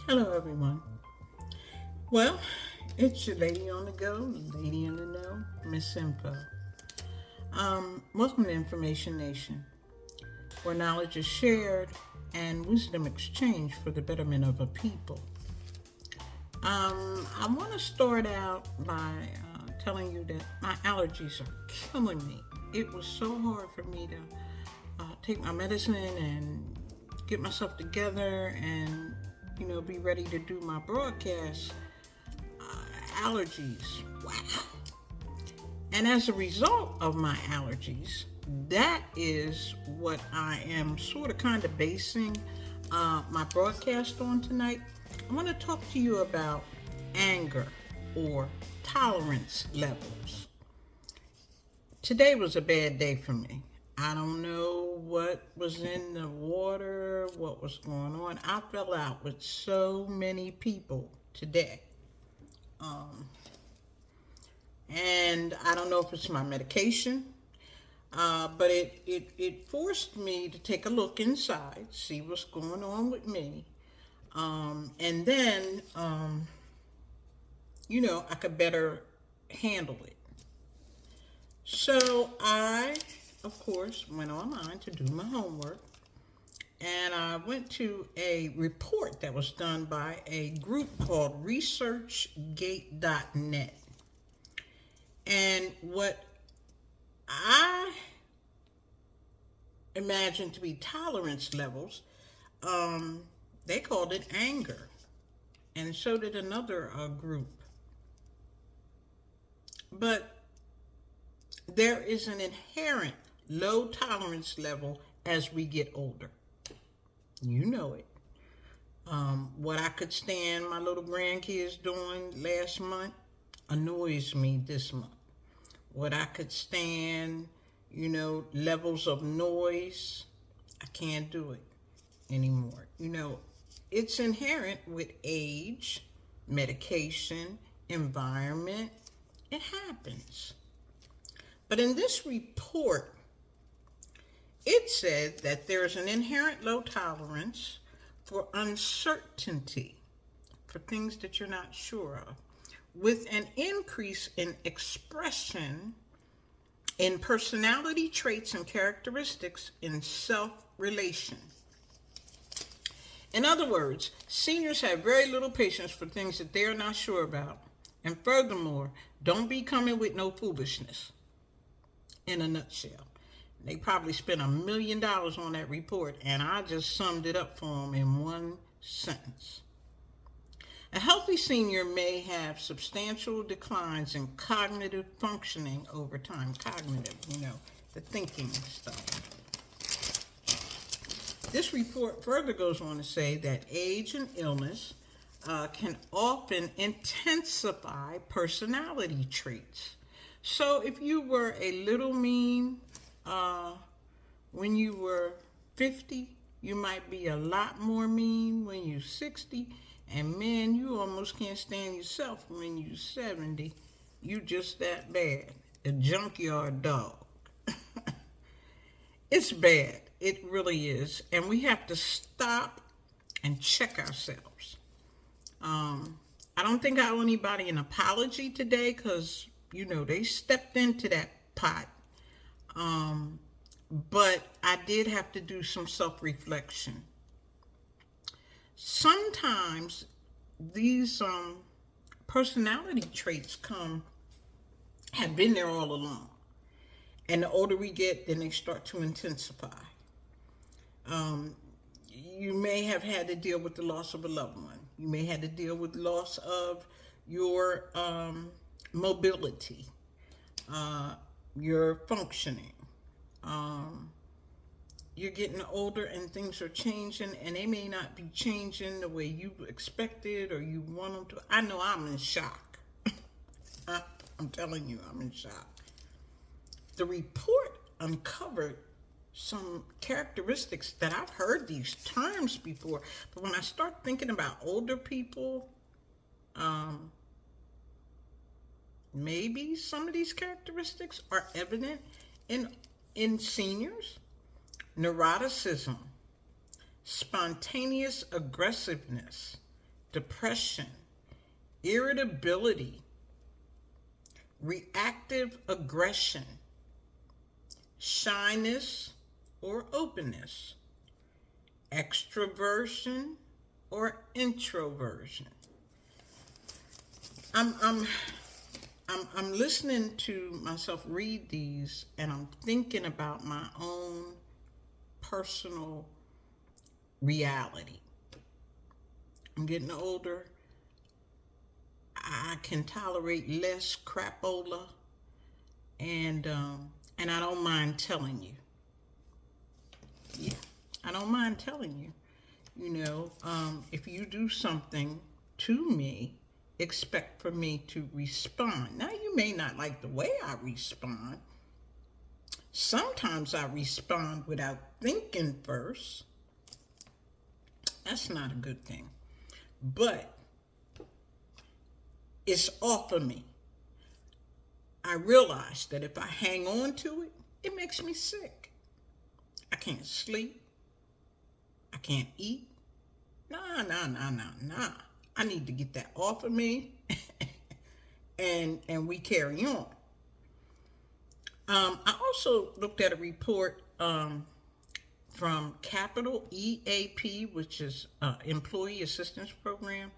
Hello, everyone. Well, it's your lady on the go, lady in the know, Miss Info. Welcome to Information Nation, where knowledge is shared and wisdom exchanged for the betterment of a people. I want to start out by telling you that my allergies are killing me. It was so hard for me to take my medicine and get myself together and be ready to do my broadcast. Allergies, wow. And as a result of my allergies, that is what I am sort of kind of basing my broadcast on tonight. I want to talk to you about anger or tolerance levels. Today was a bad day for me. I don't know what was in the water, what was going on. I fell out with so many people today. And I don't know if it's my medication, but it forced me to take a look inside, see what's going on with me. And then, I could better handle it. So I, of course, went online to do my homework. And I went to a report that was done by a group called ResearchGate.net. And what I imagine to be tolerance levels, they called it anger. And so did another group. But there is an inherent low tolerance level as we get older. You know it. What I could stand my little grandkids doing last month annoys me this month. What I could stand, levels of noise, I can't do it anymore. It's inherent with age, medication, environment. It happens. But in this report, it said that there's an inherent low tolerance for uncertainty, for things that you're not sure of, with an increase in expression in personality traits and characteristics in self-relation. In other words, seniors have very little patience for things that they are not sure about. And furthermore, don't be coming with no foolishness, in a nutshell. They probably spent $1 million on that report, and I just summed it up for them in one sentence. A healthy senior may have substantial declines in cognitive functioning over time. Cognitive, the thinking stuff. This report further goes on to say that age and illness can often intensify personality traits. So if you were a little mean when you were 50, you might be a lot more mean when you're 60. And man, you almost can't stand yourself when you're 70. You just that bad. A junkyard dog. It's bad. It really is. And we have to stop and check ourselves. I don't think I owe anybody an apology today because, they stepped into that pot. But I did have to do some self-reflection. Sometimes these personality traits have been there all along. And the older we get, then they start to intensify. You may have had to deal with the loss of a loved one. You may have to deal with loss of your mobility, your functioning. You're getting older and things are changing, and they may not be changing the way you expected or you want them to. I know I'm in shock. I'm telling you, I'm in shock. The report uncovered some characteristics that I've heard these terms before, but when I start thinking about older people, maybe some of these characteristics are evident in seniors. Neuroticism, spontaneous aggressiveness, depression, irritability, reactive aggression, shyness or openness, extroversion or introversion. I'm listening to myself read these, and I'm thinking about my own personal reality. I'm getting older. I can tolerate less crapola, and I don't mind telling you. Yeah, I don't mind telling you. If you do something to me, expect for me to respond. Now, you may not like the way I respond. Sometimes I respond without thinking first. That's not a good thing. But it's off of me. I realize that if I hang on to it, it makes me sick. I can't sleep. I can't eat. Nah. I need to get that off of me, and we carry on. I also looked at a report from Capital EAP, which is Employee Assistance Program.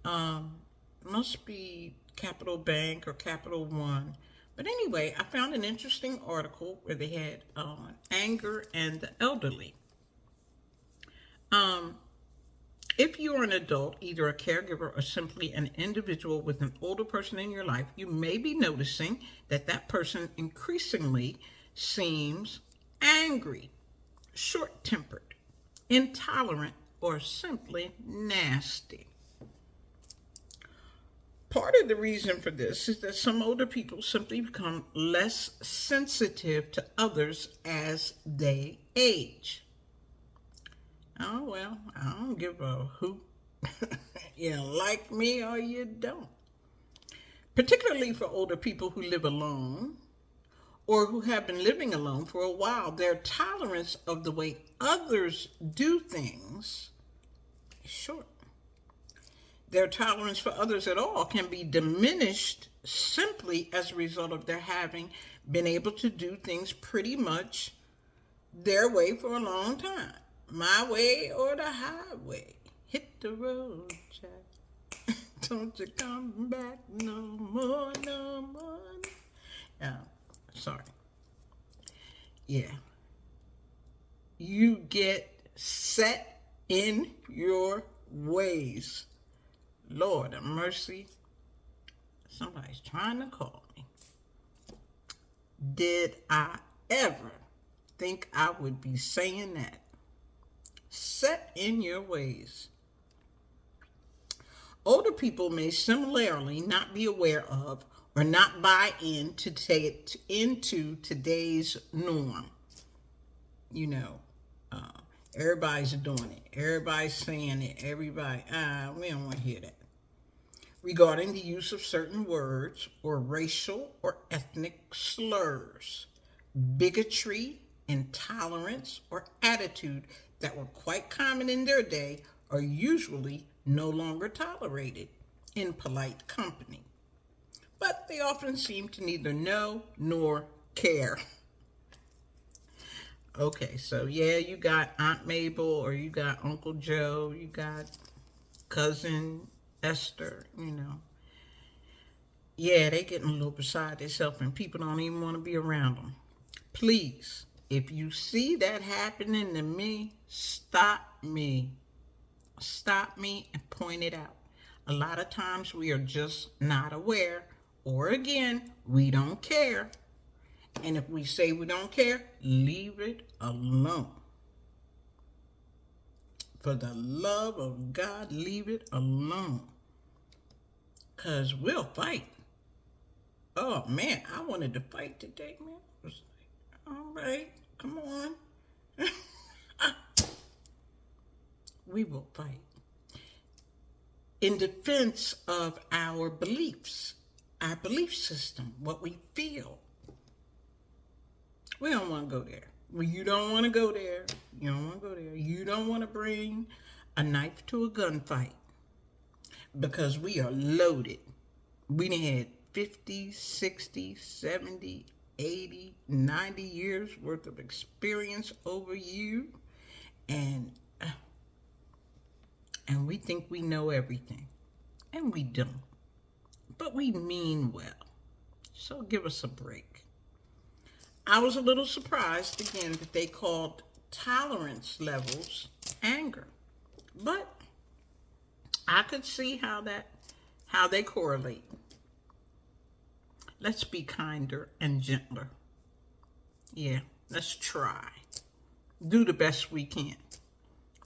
Must be Capital Bank or Capital One. But anyway, I found an interesting article where they had anger and the elderly. If you are an adult, either a caregiver or simply an individual with an older person in your life, you may be noticing that that person increasingly seems angry, short-tempered, intolerant, or simply nasty. Part of the reason for this is that some older people simply become less sensitive to others as they age. Oh, well, I don't give a hoot. You like me or you don't. Particularly for older people who live alone or who have been living alone for a while, their tolerance of the way others do things is short. Their tolerance for others at all can be diminished simply as a result of their having been able to do things pretty much their way for a long time. My way or the highway. Hit the road, Jack. Don't you come back no more. Sorry. Yeah. You get set in your ways. Lord of mercy. Somebody's trying to call me. Did I ever think I would be saying that? Set in your ways. Older people may similarly not be aware of or not buy into today's norm. Everybody's doing it. Everybody's saying it. Everybody, we don't want to hear that. Regarding the use of certain words or racial or ethnic slurs, bigotry, intolerance, or attitude that were quite common in their day are usually no longer tolerated in polite company. But they often seem to neither know nor care. Okay, so yeah, you got Aunt Mabel, or you got Uncle Joe, you got Cousin Esther, Yeah, they getting a little beside themselves, and people don't even want to be around them. Please, if you see that happening to me, stop me. Stop me and point it out. A lot of times we are just not aware, or again, we don't care. And if we say we don't care, leave it alone. For the love of God, leave it alone. Because we'll fight. Oh, man, I wanted to fight today, man. I was like, all right, come on. We will fight. In defense of our beliefs, our belief system, what we feel. We don't want to go there. Well, you don't want to go there. You don't want to go there. You don't want to bring a knife to a gunfight. because we are loaded. We done had 50, 60, 70, 80, 90 years worth of experience over you, and we think we know everything, and we don't. But we mean well, so give us a break. I was a little surprised again that they called tolerance levels anger, but I could see how they correlate. Let's be kinder and gentler. Yeah, let's try. Do the best we can.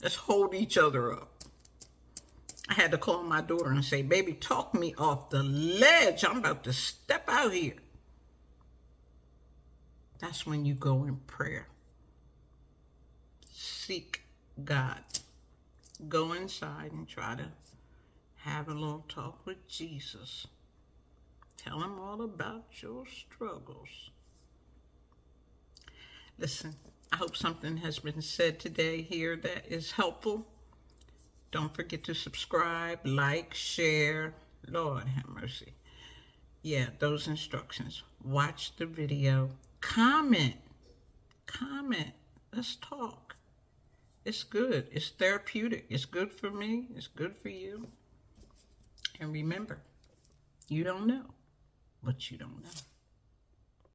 Let's hold each other up. I had to call my daughter and say, baby, talk me off the ledge. I'm about to step out here. That's when you go in prayer. Seek God. Go inside and try to have a little talk with Jesus. Tell him all about your struggles. Listen, I hope something has been said today here that is helpful. Don't forget to subscribe, like, share. Lord have mercy. Yeah, those instructions. Watch the video. Comment. Let's talk. It's good. It's therapeutic. It's good for me. It's good for you. And remember, you don't know what you don't know.